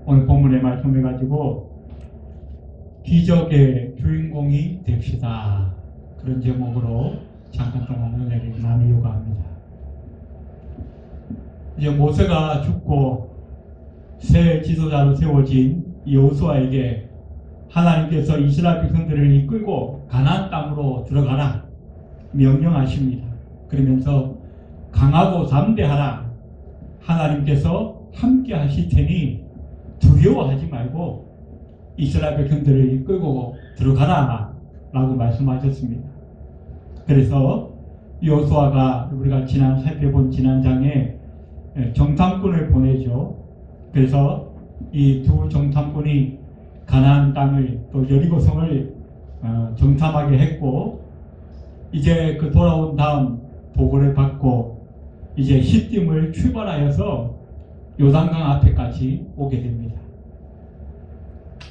오늘 본문의 말씀을 가지고 기적의 주인공이 됩시다. 그런 제목으로 잠깐 동안 은혜를 나누려고 합니다. 이제 모세가 죽고 새 지도자로 세워진 여호수아에게 하나님께서 이스라엘 백성들을 이끌고 가나안 땅으로 들어가라 명령하십니다. 그러면서 강하고 담대하라. 하나님께서 함께 하실 테니 두려워하지 말고 이스라엘 백성들을 이끌고 들어가라 라고 말씀하셨습니다. 그래서 여호수아가 우리가 살펴본 지난 장에 정탐꾼을 보내죠. 그래서 이 두 정탐꾼이 가나안 땅을 또 여리고성을 정탐하게 했고, 이제 그 돌아온 다음 보고를 받고 이제 시딤을 출발하여서 요단강 앞에까지 오게 됩니다.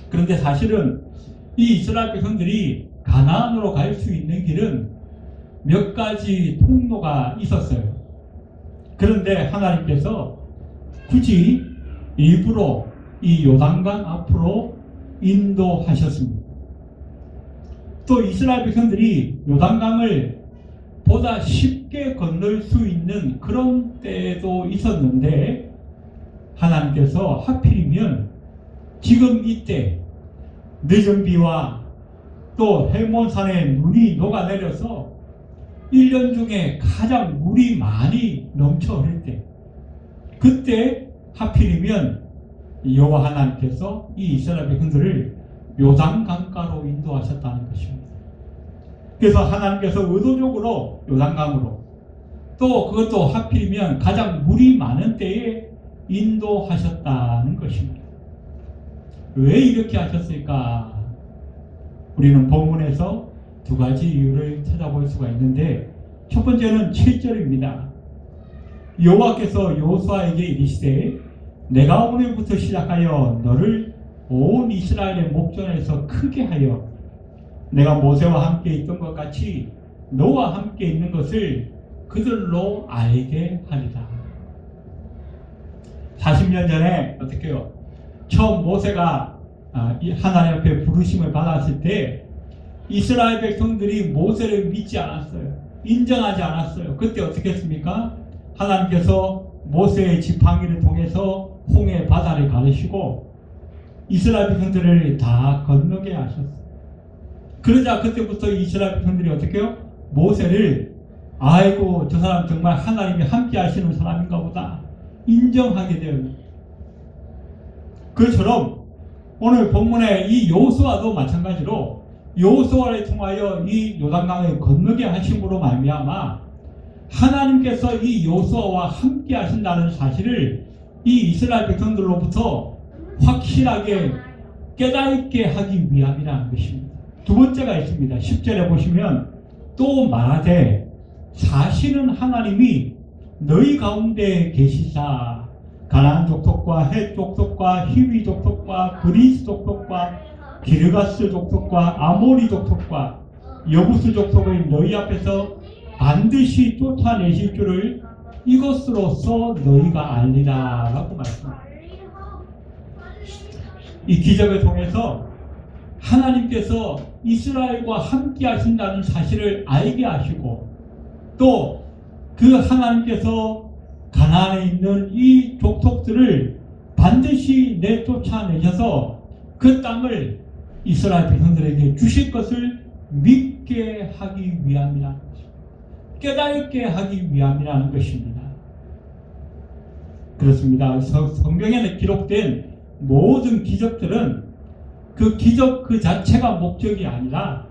그런데 사실은 이 이스라엘 백성들이 가나안으로 갈 수 있는 길은 몇 가지 통로가 있었어요. 그런데 하나님께서 굳이 일부러 이 요단강 앞으로 인도하셨습니다. 또 이스라엘 백성들이 요단강을 보다 쉽게 건널 수 있는 그런 때도 있었는데, 하나님께서 하필이면 지금 이때 늦은 비와 또 헬몬산에 눈이 녹아내려서 1년 중에 가장 물이 많이 넘쳐 흐를 때, 그때 하필이면 여호와 하나님께서 이 이스라엘 백성들을 요단강가로 인도하셨다는 것입니다. 그래서 하나님께서 의도적으로 요단강으로, 또 그것도 하필이면 가장 물이 많은 때에 인도하셨다는 것입니다. 왜 이렇게 하셨을까? 우리는 본문에서 두 가지 이유를 찾아볼 수가 있는데, 첫 번째는 7절입니다. 여호와께서 여호수아에게 이르시되 내가 오늘부터 시작하여 너를 온 이스라엘의 목전에서 크게 하여 내가 모세와 함께 있던 것 같이 너와 함께 있는 것을 그들로 알게 하리라. 40년 전에 어떻게 해요? 처음 모세가 하나님 앞에 부르심을 받았을 때 이스라엘 백성들이 모세를 믿지 않았어요. 인정하지 않았어요. 그때 어떻게 했습니까? 하나님께서 모세의 지팡이를 통해서 홍해 바다를 가르시고 이스라엘 백성들을 다 건너게 하셨어요. 그러자 그때부터 이스라엘 백성들이 어떻게 해요? 모세를 아이고 저 사람 정말 하나님이 함께 하시는 사람인가 보다 인정하게 돼요. 그처럼 오늘 본문의 이 여호수아도 마찬가지로 여호수아를 통하여 이 요단강을 건너게 하심으로 말미암아 하나님께서 이 여호수아와 함께 하신다는 사실을 이 이스라엘 백성들로부터 확실하게 깨닫게 하기 위함이라는 것입니다. 두 번째가 있습니다. 10절에 보시면 또 말하되 사실은 하나님이 너희 가운데 계시사 가나안 족속과 헷 족속과 히위 족속과 그리스 족속과 기르가스 족속과 아모리 족속과 여부스 족속을 너희 앞에서 반드시 쫓아내실 줄을 이것으로써 너희가 알리라 라고 말씀합니다. 이 기적을 통해서 하나님께서 이스라엘과 함께 하신다는 사실을 알게 하시고, 또 그 하나님께서 가나안에 있는 이 족속들을 반드시 내쫓아내셔서 그 땅을 이스라엘 백성들에게 주실 것을 믿게 하기 위함이라는 것입니다. 깨닫게 하기 위함이라는 것입니다. 그렇습니다. 성경에는 기록된 모든 기적들은 그 기적 그 자체가 목적이 아니라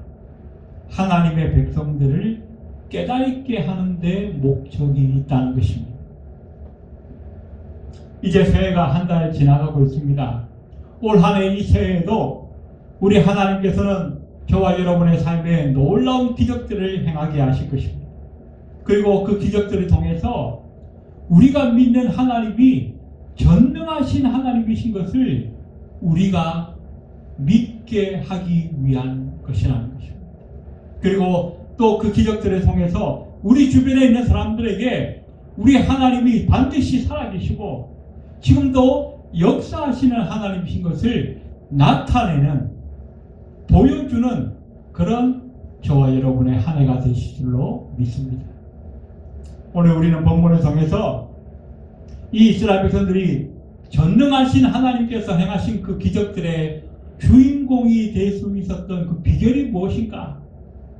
하나님의 백성들을 깨닫게 하는 데 목적이 있다는 것입니다. 이제 새해가 한 달 지나가고 있습니다. 올 한 해 이 새해에도 우리 하나님께서는 저와 여러분의 삶에 놀라운 기적들을 행하게 하실 것입니다. 그리고 그 기적들을 통해서 우리가 믿는 하나님이 전능하신 하나님이신 것을 우리가 믿게 하기 위한 것이라는 것입니다. 그리고 또 그 기적들을 통해서 우리 주변에 있는 사람들에게 우리 하나님이 반드시 살아계시고 지금도 역사하시는 하나님이신 것을 나타내는, 보여주는 그런 저와 여러분의 한 해가 되실 줄로 믿습니다. 오늘 우리는 본문을 통해서 이 이스라엘 백성들이 전능하신 하나님께서 행하신 그 기적들의 주인공이 될 수 있었던 그 비결이 무엇인가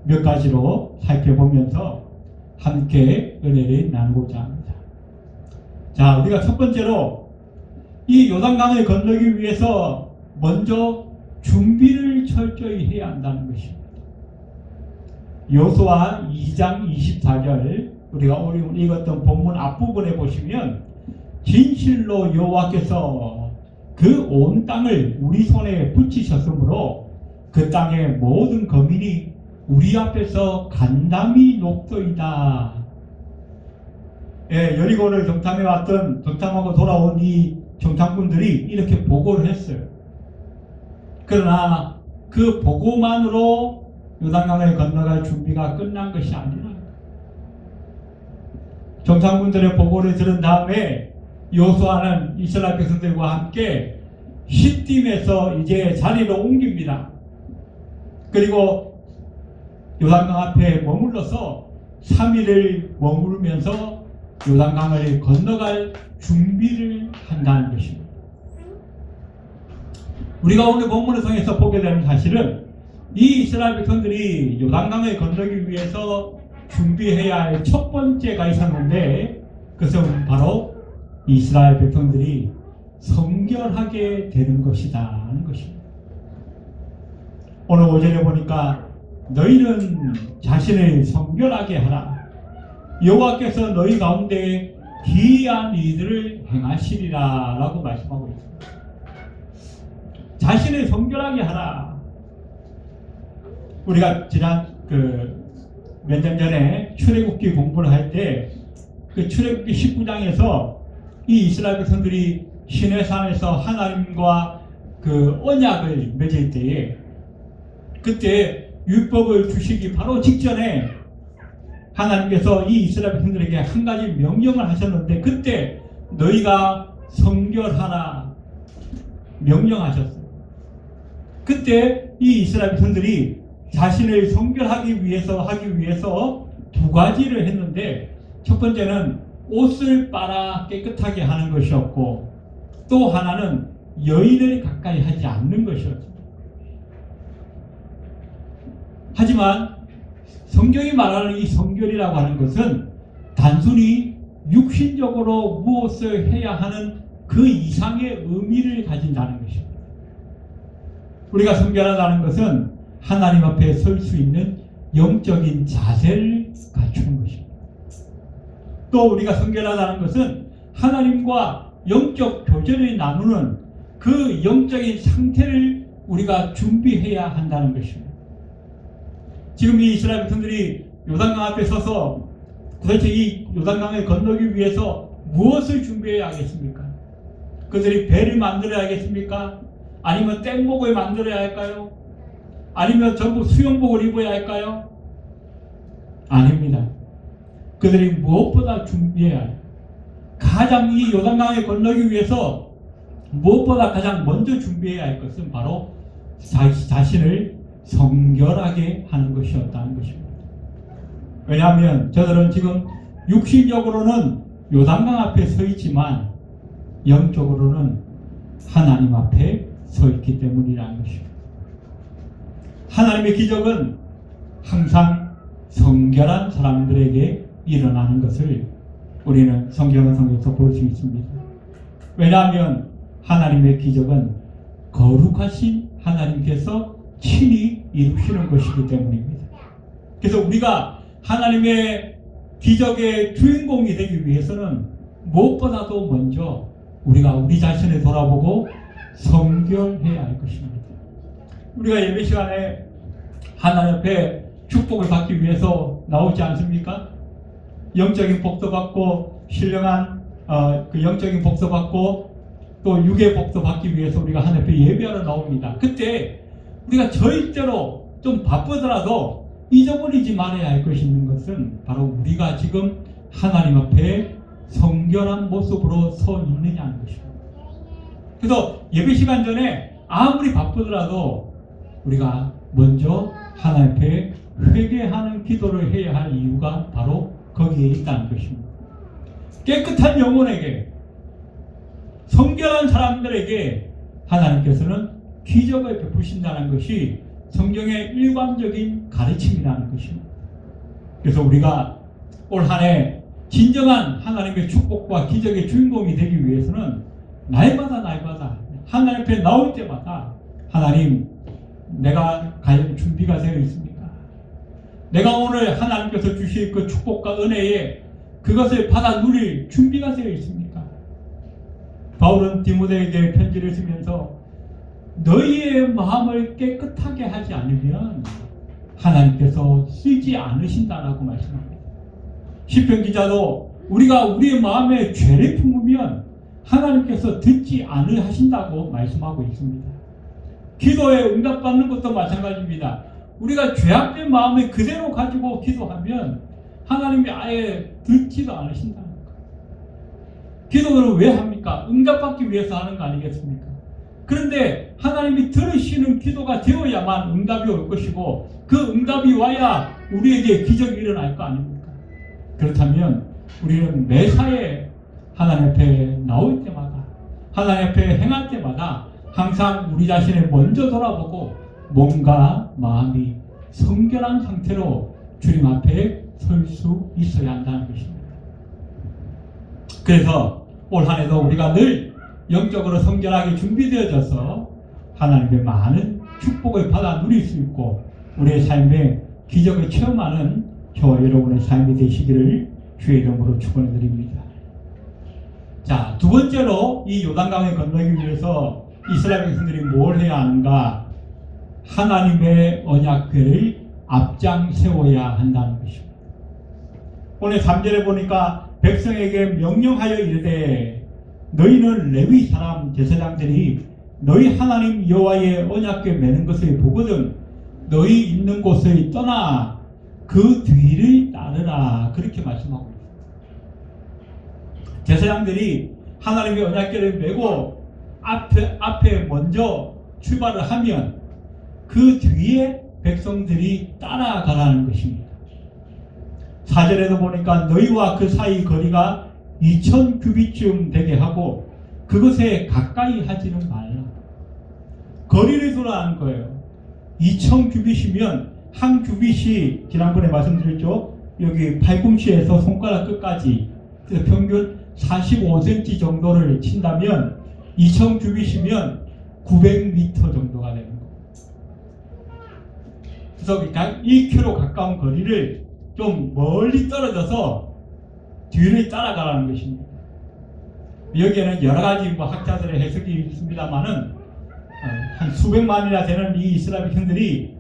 몇 가지로 살펴보면서 함께 은혜를 나누고자 합니다. 자, 우리가 첫 번째로 이 요단강을 건너기 위해서 먼저 준비를 철저히 해야 한다는 것입니다. 여호수아 2장 24절, 우리가 오늘 읽었던 본문 앞부분에 보시면 진실로 여호와께서 그 온 땅을 우리 손에 붙이셨으므로 그 땅의 모든 거민이 우리 앞에서 간담이 녹도이다. 예, 여리고를 정탐해 왔던, 정탐하고 돌아온 이 정탐꾼들이 이렇게 보고를 했어요. 그러나 그 보고만으로 요단강을 건너갈 준비가 끝난 것이 아니라, 정탐꾼들의 보고를 들은 다음에 여호수아는 이스라엘 백성들과 함께 시딤에서 이제 자리를 옮깁니다. 그리고 요단강 앞에 머물러서 3일을 머무르면서 요단강을 건너갈 준비를 한다는 것입니다. 우리가 오늘 본문을 통해서 보게 되는 사실은 이 이스라엘 백성들이 요단강을 건너기 위해서 준비해야 할 첫 번째가 있었는데, 그것은 바로 이스라엘 백성들이 성결하게 되는 것이다 하는 것입니다. 오늘 오전에 보니까 너희는 자신을 성결하게 하라. 여호와께서 너희 가운데 기이한 일들을 행하시리라 라고 말씀하고 있습니다. 자신을 성결하게 하라. 우리가 지난 몇 년 전에 출애굽기 공부를 할 때 그 출애굽기 19장에서 이 이스라엘 백성들이 시내산에서 하나님과 그 언약을 맺을 때에, 그때 율법을 주시기 바로 직전에 하나님께서 이 이스라엘 백성들에게 한 가지 명령을 하셨는데, 그때 너희가 성결하라 명령하셨어요. 그때 이 이스라엘 백성들이 자신을 성결하기 위해서 두 가지를 했는데, 첫 번째는 옷을 빨아 깨끗하게 하는 것이었고, 또 하나는 여인을 가까이 하지 않는 것이었습니다. 하지만 성경이 말하는 이 성결이라고 하는 것은 단순히 육신적으로 무엇을 해야 하는 그 이상의 의미를 가진다는 것입니다. 우리가 성결하다는 것은 하나님 앞에 설 수 있는 영적인 자세를 갖추는 것입니다. 또 우리가 성결하다는 것은 하나님과 영적 교제를 나누는 그 영적인 상태를 우리가 준비해야 한다는 것입니다. 지금 이 이스라엘 백성들이 요단강 앞에 서서 도대체 이 요단강을 건너기 위해서 무엇을 준비해야 하겠습니까? 그들이 배를 만들어야겠습니까? 아니면 땡복을 만들어야 할까요? 아니면 전부 수영복을 입어야 할까요? 아닙니다. 그들이 무엇보다 준비해야 해요. 가장 이 요단강을 건너기 위해서 무엇보다 가장 먼저 준비해야 할 것은 바로 자신을 성결하게 하는 것이었다는 것입니다. 왜냐하면 저들은 지금 육신적으로는 요단강 앞에 서 있지만 영적으로는 하나님 앞에 서 있기 때문이라는 것입니다. 하나님의 기적은 항상 성결한 사람들에게 일어나는 것을 우리는 성경을 통해서 볼 수 있습니다. 왜냐하면 하나님의 기적은 거룩하신 하나님께서 친히 이루시는 것이기 때문입니다. 그래서 우리가 하나님의 기적의 주인공이 되기 위해서는 무엇보다도 먼저 우리가 우리 자신을 돌아보고 성결해야 할 것입니다. 우리가 예배 시간에 하나님 앞에 축복을 받기 위해서 나오지 않습니까? 영적인 복도 받고 신령한 그 영적인 복도 받고 또 육의 복도 받기 위해서 우리가 하나님 앞에 예배하러 나옵니다. 그때 우리가 절대로 좀 바쁘더라도 잊어버리지 말아야 할 것이 있는 것은 바로 우리가 지금 하나님 앞에 성결한 모습으로 서 있느냐는 것입니다. 그래서 예배 시간 전에 아무리 바쁘더라도 우리가 먼저 하나님 앞에 회개하는 기도를 해야 할 이유가 바로 거기에 있다는 것입니다. 깨끗한 영혼에게, 성결한 사람들에게 하나님께서는 기적을 베푸신다는 것이 성경의 일관적인 가르침이라는 것입니다. 그래서 우리가 올 한 해 진정한 하나님의 축복과 기적의 주인공이 되기 위해서는 날마다 하나님 앞에 나올 때마다 하나님, 내가 갈 준비가 되어 있습니까? 내가 오늘 하나님께서 주실 그 축복과 은혜에 그것을 받아 누릴 준비가 되어 있습니까? 바울은 디모데에게 편지를 쓰면서 너희의 마음을 깨끗하게 하지 않으면 하나님께서 쓰지 않으신다라고 말씀합니다. 시편 기자도 우리가 우리의 마음에 죄를 품으면 하나님께서 듣지 않으신다고 말씀하고 있습니다. 기도에 응답받는 것도 마찬가지입니다. 우리가 죄악된 마음을 그대로 가지고 기도하면 하나님이 아예 듣지도 않으신다는 거예요. 기도를 왜 합니까? 응답받기 위해서 하는 거 아니겠습니까? 그런데 하나님이 들으시는 기도가 되어야만 응답이 올 것이고 그 응답이 와야 우리에게 기적이 일어날 거 아닙니까? 그렇다면 우리는 매사에 하나님 앞에 나올 때마다, 하나님 앞에 행할 때마다 항상 우리 자신을 먼저 돌아보고 몸과 마음이 성결한 상태로 주님 앞에 설 수 있어야 한다는 것입니다. 그래서 올 한 해도 우리가 늘 영적으로 성결하게 준비되어져서 하나님의 많은 축복을 받아 누릴 수 있고 우리의 삶에 기적을 체험하는 저와 여러분의 삶이 되시기를 주의 이름으로 축원해 드립니다. 자, 두 번째로 이 요단강을 건너기 위해서 이스라엘 백성들이 뭘 해야 하는가? 하나님의 언약궤를 앞장 세워야 한다는 것입니다. 오늘 3절에 보니까 백성에게 명령하여 이르되 너희는 레위 사람 제사장들이 너희 하나님 여호와의 언약궤 매는 것을 보거든 너희 있는 곳을 떠나 그 뒤를 따르라. 그렇게 말씀하고 있습니다. 제사장들이 하나님의 언약궤를 메고 앞에 먼저 출발을 하면 그 뒤에 백성들이 따라가라는 것입니다. 4절에도 보니까 너희와 그 사이 거리가 2000규빗쯤 되게 하고 그것에 가까이 하지는 말라. 거리를 두라는 거예요. 2000규빗이면 한 규빗이 지난번에 말씀드렸죠. 여기 팔꿈치에서 손가락 끝까지 그래서 평균 45cm 정도를 친다면 2000규빗이면 900m 정도가 되는 거예요. 그래서 약 1km 가까운 거리를 좀 멀리 떨어져서 뒤를 따라가라는 것입니다. 여기에는 여러 가지 학자들의 해석이 있습니다만은 한 수백만이나 되는 이 이스라엘 백성들이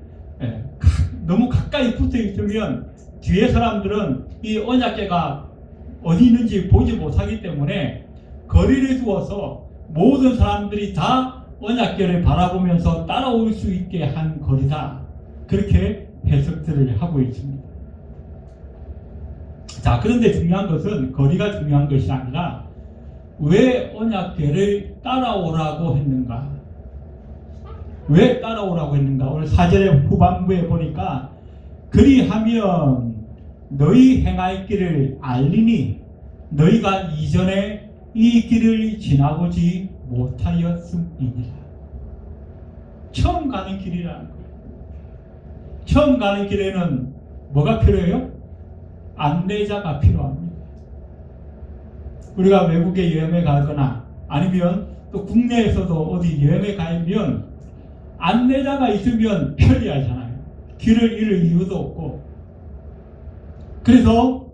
너무 가까이 붙어 있으면 뒤에 사람들은 이 언약궤가 어디 있는지 보지 못하기 때문에 거리를 두어서 모든 사람들이 다 언약궤를 바라보면서 따라올 수 있게 한 거리다. 그렇게 해석들을 하고 있습니다. 자, 그런데 중요한 것은 거리가 중요한 것이 아니라 왜 언약궤를 따라오라고 했는가? 왜 따라오라고 했는가? 오늘 4절의 후반부에 보니까 그리하면 너희 행할 길을 알리니 너희가 이전에 이 길을 지나보지 못하였음이니라. 처음 가는 길이라는 거예요. 처음 가는 길에는 뭐가 필요해요? 안내자가 필요합니다. 우리가 외국에 여행을 가거나 아니면 또 국내에서도 어디 여행을 가면 안내자가 있으면 편리하잖아요. 길을 잃을 이유도 없고. 그래서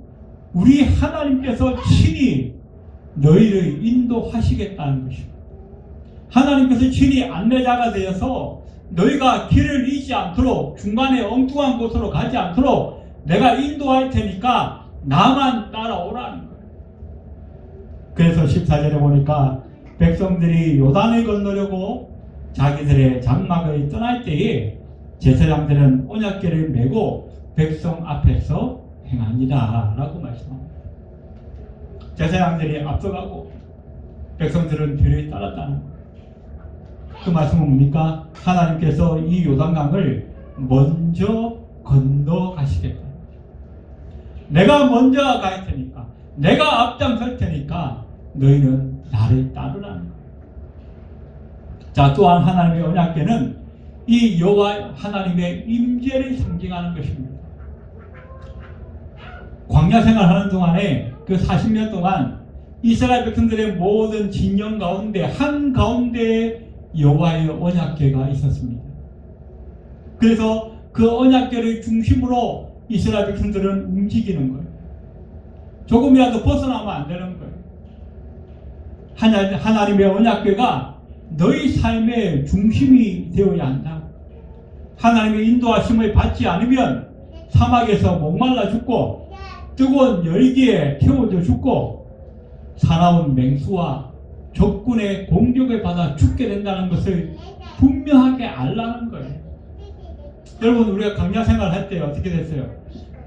우리 하나님께서 친히 너희를 인도하시겠다는 것입니다. 하나님께서 친히 안내자가 되어서 너희가 길을 잃지 않도록 중간에 엉뚱한 곳으로 가지 않도록 내가 인도할 테니까 나만 따라오라는 거예요. 그래서 14절에 보니까 백성들이 요단을 건너려고 자기들의 장막을 떠날 때에 제사장들은 언약궤를 메고 백성 앞에서 행하니라 라고 말씀합니다. 제사장들이 앞서가고 백성들은 뒤를 따랐다는 거예요. 그 말씀은 뭡니까? 하나님께서 이 요단강을 먼저 건너가시겠다. 내가 먼저 갈 테니까, 내가 앞장설 테니까 너희는 나를 따르라는 거예요. 자, 또한 하나님의 언약궤는 이 여호와 하나님의 임재를 상징하는 것입니다. 광야 생활하는 동안에 그 40년 동안 이스라엘 백성들의 모든 진영 가운데 한가운데에 여호와의 언약궤가 있었습니다. 그래서 그 언약궤를 중심으로 이스라엘 백성들은 움직이는 거예요. 조금이라도 벗어나면 안 되는 거예요. 하나님의 언약궤가 너희 삶의 중심이 되어야 한다. 하나님의 인도하심을 받지 않으면 사막에서 목말라 죽고 뜨거운 열기에 태워져 죽고 사나운 맹수와 적군의 공격을 받아 죽게 된다는 것을 분명하게 알라는 거예요. 여러분, 우리가 광야 생활할 때 어떻게 됐어요?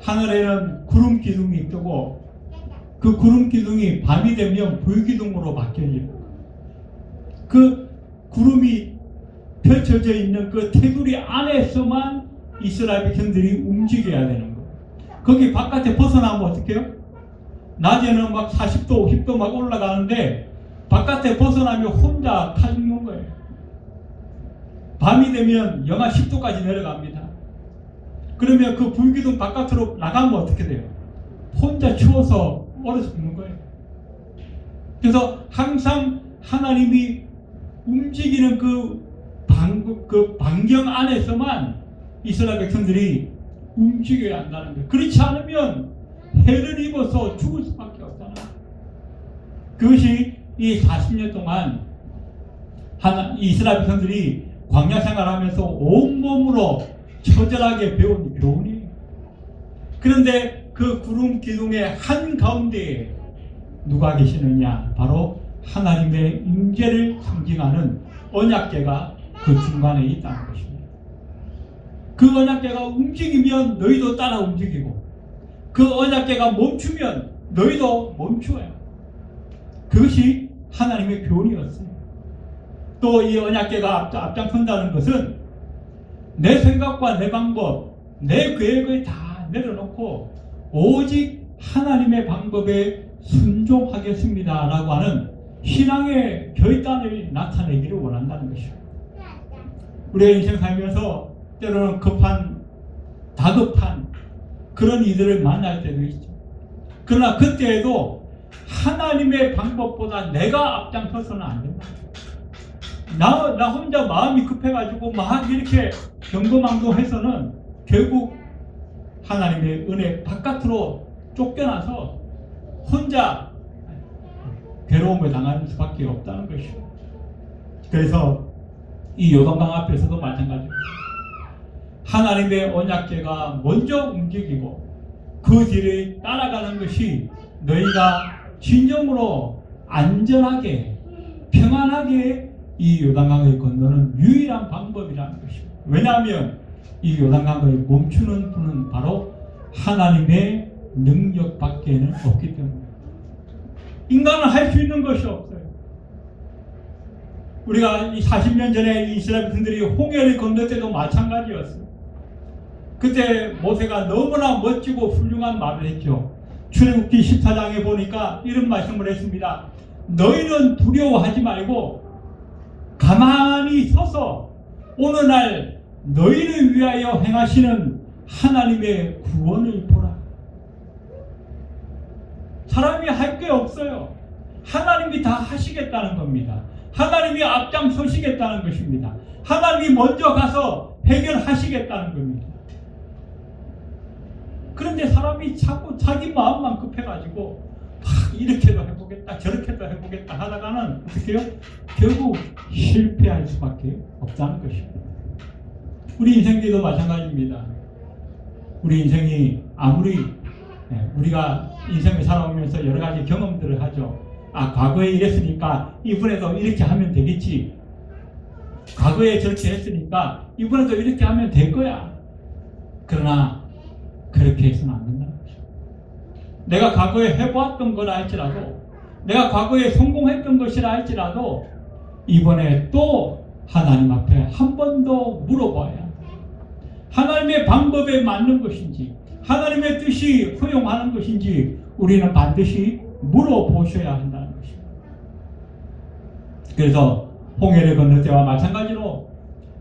하늘에는 구름 기둥이 뜨고 그 구름 기둥이 밤이 되면 불기둥으로 바뀌어요. 그 구름이 펼쳐져 있는 그 테두리 안에서만 이스라엘 백성들이 움직여야 되는 거예요. 거기 바깥에 벗어나면 어떻게 해요? 낮에는 막 40도, 50도 막 올라가는데 바깥에 벗어나면 혼자 타 죽는 거예요. 밤이 되면 영하 10도까지 내려갑니다. 그러면 그 불기둥 바깥으로 나가면 어떻게 돼요? 혼자 추워서 얼어 죽는 거예요. 그래서 항상 하나님이 움직이는 그 반경 안에서만 이스라엘 백성들이 움직여야 한다는 거예요. 그렇지 않으면 해를 입어서 죽을 수밖에 없잖아요. 그것이 이 40년 동안 이스라엘 백성들이 광야 생활하면서 온몸으로 처절하게 배운 교훈이에요. 그런데 그 구름 기둥의 한가운데에 누가 계시느냐? 바로 하나님의 임재를 상징하는 언약궤가 그 중간에 있다는 것입니다. 그 언약궤가 움직이면 너희도 따라 움직이고 그 언약궤가 멈추면 너희도 멈추어요. 그것이 하나님의 교훈이었어요. 또 이 언약궤가 앞장선다는 것은 내 생각과 내 방법, 내 계획을 다 내려놓고 오직 하나님의 방법에 순종하겠습니다 라고 하는 신앙의 결단을 나타내기를 원한다는 것이죠. 우리가 인생 살면서 때로는 다급한 그런 이들을 만날 때도 있죠. 그러나 그때에도 하나님의 방법보다 내가 앞장서서는 안 된다. 나 혼자 마음이 급해가지고 막 이렇게 경거망동해서는 결국 하나님의 은혜 바깥으로 쫓겨나서 혼자 괴로움을 당하는 수밖에 없다는 것이죠. 그래서 이 요단강 앞에서도 마찬가지입니다. 하나님의 언약궤가 먼저 움직이고 그 뒤를 따라가는 것이 너희가 진정으로 안전하게 평안하게 이 요단강을 건너는 유일한 방법이라는 것입니다. 왜냐하면 이 요단강을 멈추는 분은 바로 하나님의 능력밖에는 없기 때문에 인간은 할 수 있는 것이 없어요. 우리가 이 40년 전에 이스라엘 백성들이 홍해를 건널 때도 마찬가지였어요. 그때 모세가 너무나 멋지고 훌륭한 말을 했죠. 출애굽기 14장에 보니까 이런 말씀을 했습니다. 너희는 두려워하지 말고 가만히 서서 오늘날 너희를 위하여 행하시는 하나님의 구원을 보라. 사람이 할 게 없어요. 하나님이 다 하시겠다는 겁니다. 하나님이 앞장서시겠다는 것입니다. 하나님이 먼저 가서 해결하시겠다는 겁니다. 그런데 사람이 자꾸 자기 마음만 급해가지고 막 이렇게도 해보겠다 저렇게도 해보겠다 하다가는 어떻게 해요? 결국 실패할 수밖에 없다는 것입니다. 우리 인생도 마찬가지입니다. 우리 인생이 아무리 우리가 인생을 살아오면서 여러 가지 경험들을 하죠. 과거에 이랬으니까 이번에도 이렇게 하면 되겠지. 과거에 저렇게 했으니까 이번에도 이렇게 하면 될 거야. 그러나 그렇게 해서는 안 된다는 거죠. 내가 과거에 해보았던 거라 할지라도 내가 과거에 성공했던 것이라 할지라도 이번에 또 하나님 앞에 한 번 더 물어봐야 합니다. 하나님의 방법에 맞는 것인지 하나님의 뜻이 허용하는 것인지 우리는 반드시 물어보셔야 한다는 것입니다. 그래서 홍해를 건널 때와 마찬가지로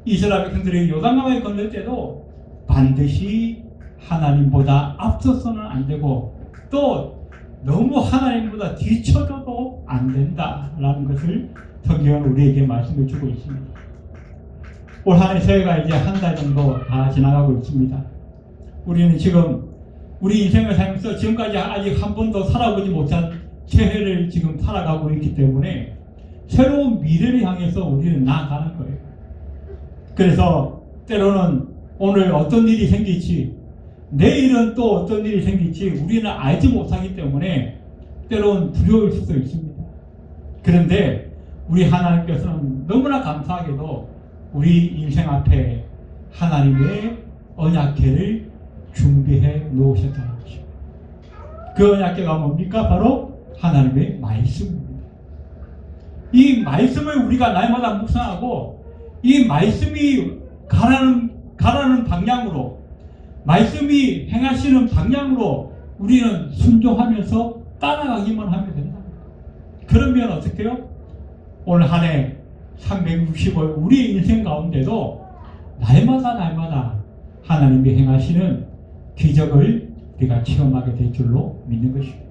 이스라엘 백성들이 요단강을 건널 때도 반드시 하나님보다 앞서서는 안 되고 또 너무 하나님보다 뒤쳐져도 안 된다라는 것을 성경은 우리에게 말씀을 주고 있습니다. 올 한 해 새해가 이제 한 달 정도 다 지나가고 있습니다. 우리는 지금 우리 인생을 살면서 지금까지 아직 한 번도 살아보지 못한 새해를 지금 살아가고 있기 때문에 새로운 미래를 향해서 우리는 나아가는 거예요. 그래서 때로는 오늘 어떤 일이 생길지 내일은 또 어떤 일이 생길지 우리는 알지 못하기 때문에 때로는 두려울 수도 있습니다. 그런데 우리 하나님께서는 너무나 감사하게도 우리 인생 앞에 하나님의 언약궤를 준비해 놓으셨다는 것입니다. 그 언약궤가 뭡니까? 바로 하나님의 말씀입니다. 이 말씀을 우리가 날마다 묵상하고 이 말씀이 가라는 방향으로 말씀이 행하시는 방향으로 우리는 순종하면서 따라가기만 하면 된다. 그러면 어떻게 해요? 오늘 한 해 365일 우리 인생 가운데도 날마다 하나님이 행하시는 기적을 우리가 체험하게 될 줄로 믿는 것입니다.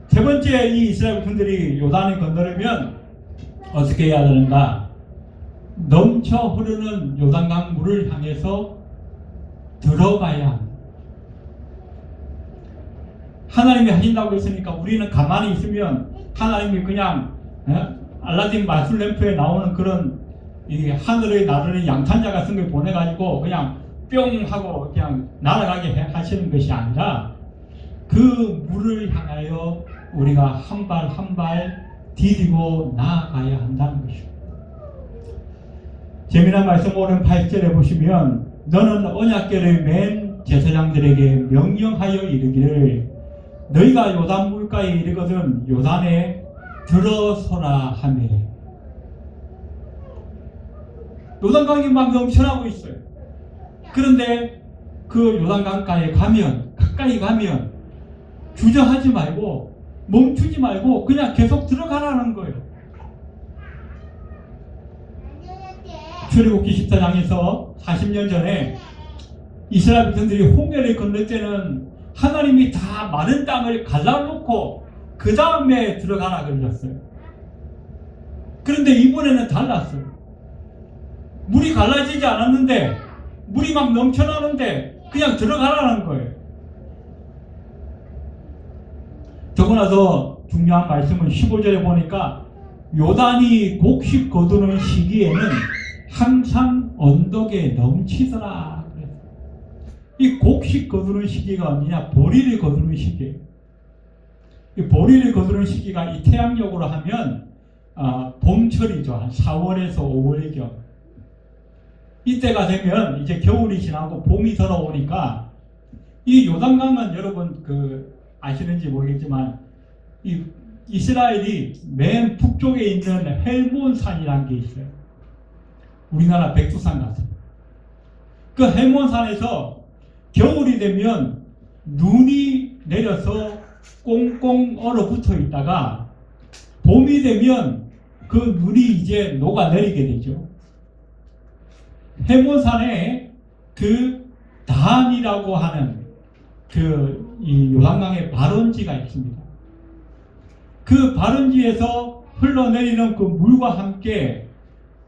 세 번째, 이 이스라엘 분들이 요단을 건너려면 어떻게 해야 되는가? 넘쳐 흐르는 요단강 물을 향해서 들어가야 합니다. 하나님이 하신다고 했으니까 우리는 가만히 있으면 하나님이 그냥 알라딘 마술 램프에 나오는 그런 이 하늘에 나르는 양탄자 같은 걸 보내가지고 그냥 뿅 하고 그냥 날아가게 하시는 것이 아니라 그 물을 향하여 우리가 한 발 한 발 디디고 나아가야 한다는 것입니다. 재미난 말씀 오는 8절에 보시면 너는 언약궤를 맨 제사장들에게 명령하여 이르기를 너희가 요단 물가에 이르거든 요단에 들어서라 하며. 요단강이 막 넘쳐나고 있어요. 그런데 그 요단강가에 가까이 가면 주저하지 말고 멈추지 말고 그냥 계속 들어가라는 거예요. 출애굽기 14장에서 40년 전에 이스라엘 백성들이 홍해를 건널 때는 하나님이 다 마른 땅을 갈라놓고 그 다음에 들어가라 그러셨어요. 그런데 이번에는 달랐어요. 물이 갈라지지 않았는데 물이 막 넘쳐나는데 그냥 들어가라는 거예요. 더구나서 중요한 말씀은 15절에 보니까 요단이 곡식 거두는 시기에는 항상 언덕에 넘치더라. 이 곡식 거두는 시기가 언제냐? 보리를 거두는 시기예요. 이 보리를 거두는 시기가 이 태양력으로 하면 봄철이죠. 한 4월에서 5월경. 이때가 되면 이제 겨울이 지나고 봄이 들어오니까 이 요단강은 여러분 아시는지 모르겠지만 이 이스라엘이 맨 북쪽에 있는 헬몬산이라는 게 있어요. 우리나라 백두산 같은. 그 헬몬산에서 겨울이 되면 눈이 내려서 꽁꽁 얼어붙어 있다가 봄이 되면 그 눈이 이제 녹아내리게 되죠. 헬몬산에 그 단이라고 하는 이 요단강의 발원지가 있습니다. 그 발원지에서 흘러내리는 그 물과 함께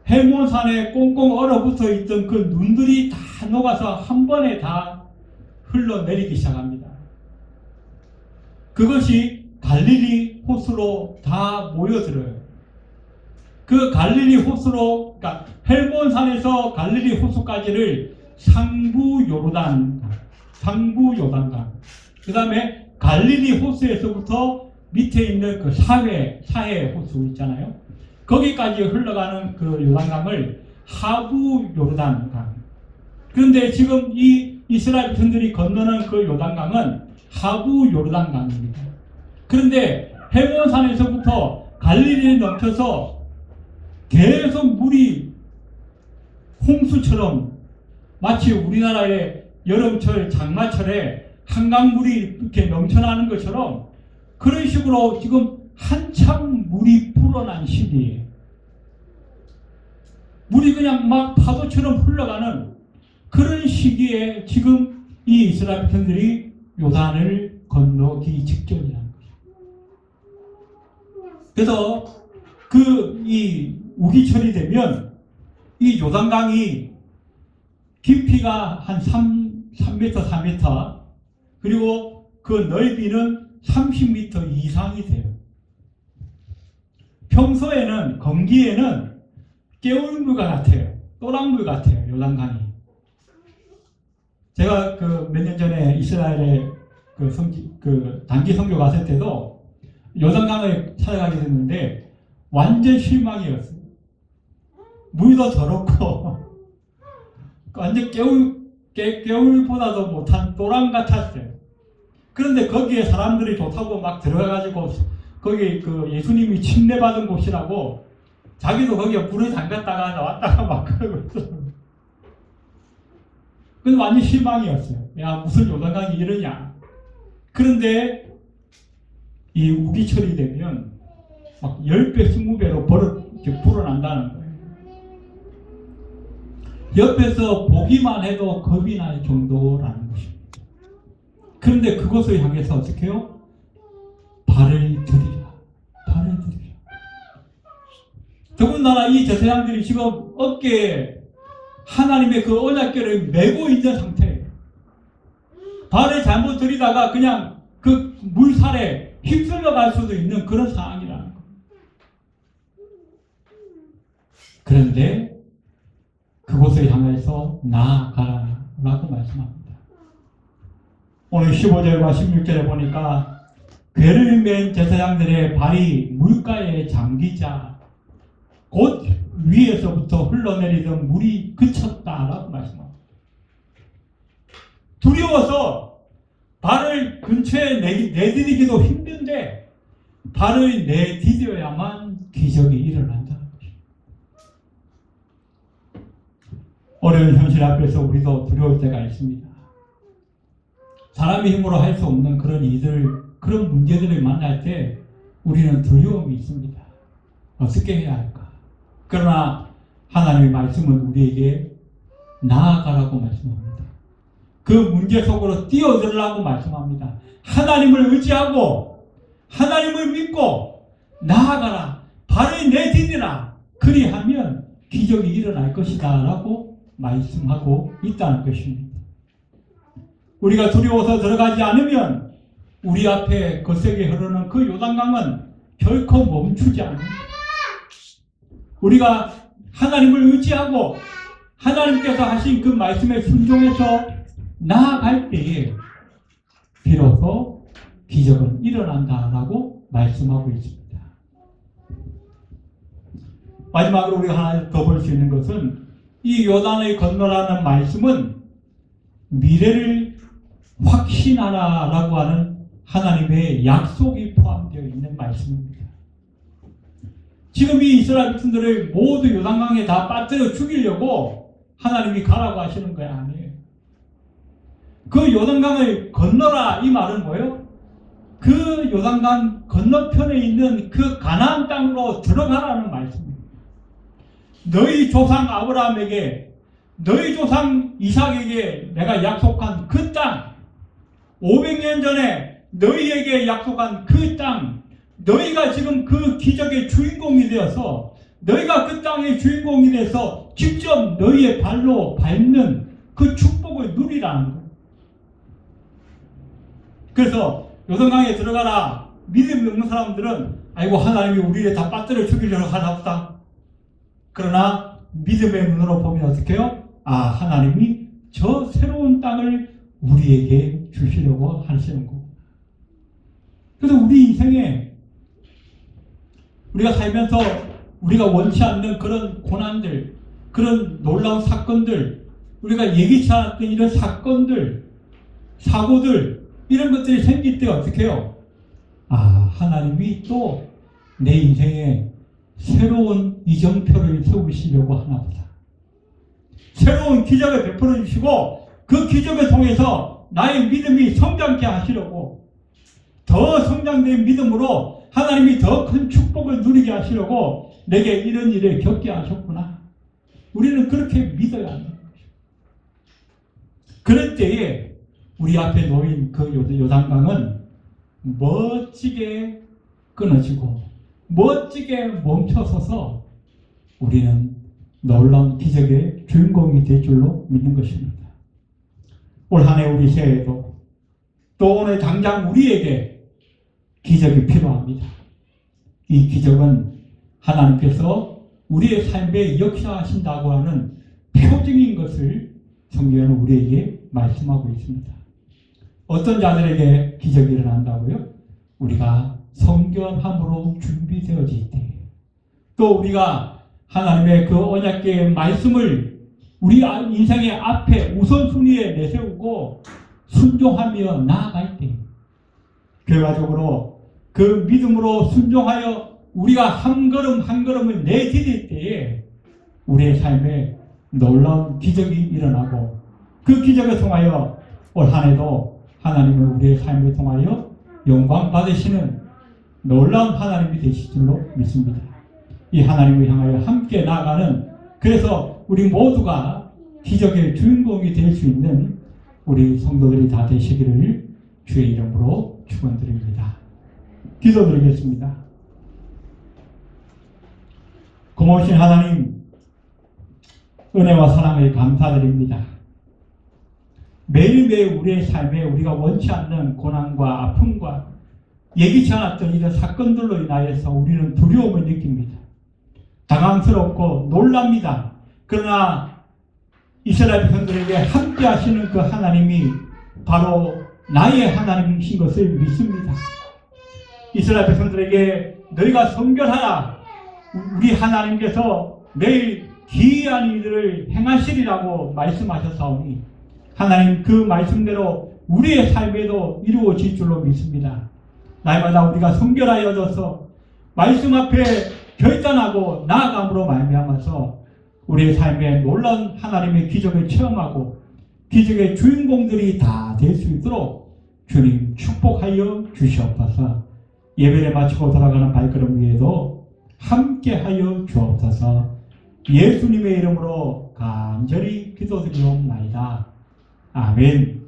헬몬산에 꽁꽁 얼어붙어 있던 그 눈들이 다 녹아서 한 번에 다 흘러내리기 시작합니다. 그것이 갈릴리 호수로 다 모여들어요. 그 갈릴리 호수로, 그러니까 헬몬산에서 갈릴리 호수까지를 상부 요단강, 그 다음에 갈릴리 호수에서부터 밑에 있는 그 사해 호수 있잖아요. 거기까지 흘러가는 그 요단강을 하부 요단강. 그런데 지금 이 이스라엘 백성들이 건너는 그 요단강은 하부 요단강입니다. 그런데 헬몬산에서부터 갈릴리를 넘쳐서 계속 물이 홍수처럼 마치 우리나라의 여름철 장마철에 한강물이 이렇게 넘쳐나는 것처럼 그런 식으로 지금 한참 물이 불어난 시기에 물이 그냥 막 파도처럼 흘러가는 그런 시기에 지금 이 이스라엘 백성들이 요단을 건너기 직전이라는 거죠. 그래서 이 우기철이 되면 이 요단강이 깊이가 한 3m, 4m 그리고 그 넓이는 30m 이상이 돼요. 평소에는 건기에는 개울물과 같아요. 또랑물 같아요. 요단강이. 제가 몇 년 전에 이스라엘에 단기 선교 갔을 때도 요단강을 찾아가게 됐는데 완전 실망이었어요. 물도 더럽고 완전 개울보다도 못한 또랑 같았어요. 그런데 거기에 사람들이 좋다고 막 들어가가지고 거기 예수님이 침례받은 곳이라고 자기도 거기에 물에 담갔다가 나왔다가 막 그러고 있어요. 근데 완전 실망이었어요. 야, 무슨 요단강이 이러냐. 그런데 이 우기철이 되면 막 10배, 20배로 불어난다는 거예요. 옆에서 보기만 해도 겁이 날 정도라는 것입니다. 그런데 그것을 향해서 어떻게 해요? 발을 들이라. 발을 들이라. 더군다나 이 제사장들이 지금 어깨에 하나님의 그 언약궤를 메고 있는 상태예요. 발을 잘못 들이다가 그냥 그 물살에 휩쓸려 갈 수도 있는 그런 상황이라는 거예요. 그런데 그곳을 향해서 나아가라고 말씀합니다. 오늘 15절과 16절에 보니까 궤를 맨 제사장들의 발이 물가에 잠기자 곧 위에서부터 흘러내리던 물이 그쳤다라고 말씀합니다. 두려워서 발을 근처에 내디디기도 힘든데 발을 내디뎌야만 기적이 일어난다는 것입니다. 어려운 현실 앞에서 우리도 두려울 때가 있습니다. 사람의 힘으로 할 수 없는 그런 일들, 그런 문제들을 만날 때 우리는 두려움이 있습니다. 어떻게 해야 할까? 그러나 하나님의 말씀은 우리에게 나아가라고 말씀합니다. 그 문제 속으로 뛰어들으라고 말씀합니다. 하나님을 의지하고 하나님을 믿고 나아가라. 발을 내디디라. 그리하면 기적이 일어날 것이다 라고 말씀하고 있다는 것입니다. 우리가 두려워서 들어가지 않으면 우리 앞에 거세게 흐르는 그 요단강은 결코 멈추지 않습니다. 우리가 하나님을 의지하고 하나님께서 하신 그 말씀에 순종해서 나아갈 때에 비로소 기적은 일어난다라고 말씀하고 있습니다. 마지막으로 우리가 하나 더 볼 수 있는 것은 이 요단을 건너라는 말씀은 미래를 확신하라라고 하는 하나님의 약속이 포함되어 있는 말씀입니다. 지금 이 이스라엘 백성들을 모두 요단강에 다 빠뜨려 죽이려고 하나님이 가라고 하시는 거 아니에요. 그 요단강을 건너라 이 말은 뭐예요? 그 요단강 건너편에 있는 그 가나안 땅으로 들어가라는 말씀입니다. 너희 조상 아브라함에게 너희 조상 이삭에게 내가 약속한 그 땅, 500년 전에 너희에게 약속한 그 땅, 너희가 지금 그 기적의 주인공이 되어서 너희가 그 땅의 주인공이 돼서 직접 너희의 발로 밟는 그 축복을 누리라는 거예요. 그래서 요단강에 들어가라. 믿음이 없는 사람들은 아이고 하나님이 우리를 다 빠뜨려 죽이려고 하나 보다. 그러나 믿음의 눈으로 보면 어떻게 해요? 아, 하나님이 저 새로운 땅을 우리에게 주시려고 하시는 거고. 그래서 우리 인생에 우리가 살면서 우리가 원치 않는 그런 고난들, 그런 놀라운 사건들, 우리가 예기치 않았던 이런 사건들, 사고들, 이런 것들이 생길 때 어떻게 해요? 아, 하나님이 또 내 인생에 새로운 이정표를 세우시려고 하나보다. 새로운 기적을 베풀어 주시고 그 기적을 통해서 나의 믿음이 성장케 하시려고, 더 성장된 믿음으로 하나님이 더 큰 축복을 누리게 하시려고 내게 이런 일을 겪게 하셨구나. 우리는 그렇게 믿어야 한다는 것이죠. 그럴 때에 우리 앞에 놓인 그 요단강은 멋지게 끊어지고 멋지게 멈춰서서 우리는 놀라운 기적의 주인공이 될 줄로 믿는 것입니다. 올 한 해 우리 새해에도 또 오늘 당장 우리에게 기적이 필요합니다. 이 기적은 하나님께서 우리의 삶에 역사하신다고 하는 표징인 것을 성경은 우리에게 말씀하고 있습니다. 어떤 자들에게 기적이 일어난다고요? 우리가 성결함으로 준비되어질 때, 또 우리가 하나님의 그 언약궤의 말씀을 우리 인생의 앞에 우선순위에 내세우고 순종하며 나아갈 때, 결과적으로 그 믿음으로 순종하여 우리가 한 걸음 한 걸음을 내디딜 때에 우리의 삶에 놀라운 기적이 일어나고, 그 기적을 통하여 올 한 해도 하나님은 우리의 삶을 통하여 영광 받으시는 놀라운 하나님이 되실 줄로 믿습니다. 이 하나님을 향하여 함께 나아가는, 그래서 우리 모두가 기적의 주인공이 될 수 있는 우리 성도들이 다 되시기를 주의 이름으로 축원드립니다. 기도드리겠습니다. 고마우신 하나님, 은혜와 사랑을 감사드립니다. 매일매일 우리의 삶에 우리가 원치 않는 고난과 아픔과 예기치 않았던 이런 사건들로 인하여서 우리는 두려움을 느낍니다. 당황스럽고 놀랍니다. 그러나 이스라엘 백성들에게 함께 하시는 그 하나님이 바로 나의 하나님이신 것을 믿습니다. 이스라엘 백성들에게 너희가 성결하라, 우리 하나님께서 내일 기이한 일을 행하시리라고 말씀하셨사오니 하나님 그 말씀대로 우리의 삶에도 이루어질 줄로 믿습니다. 날마다 우리가 성결하여져서 말씀 앞에 결단하고 나아감으로 말미암아서 우리의 삶에 놀라운 하나님의 기적을 체험하고 기적의 주인공들이 다 될 수 있도록 주님 축복하여 주시옵소서. 예배를 마치고 돌아가는 발걸음 위에도 함께하여 주옵소서. 예수님의 이름으로 간절히 기도드리옵나이다. 아멘.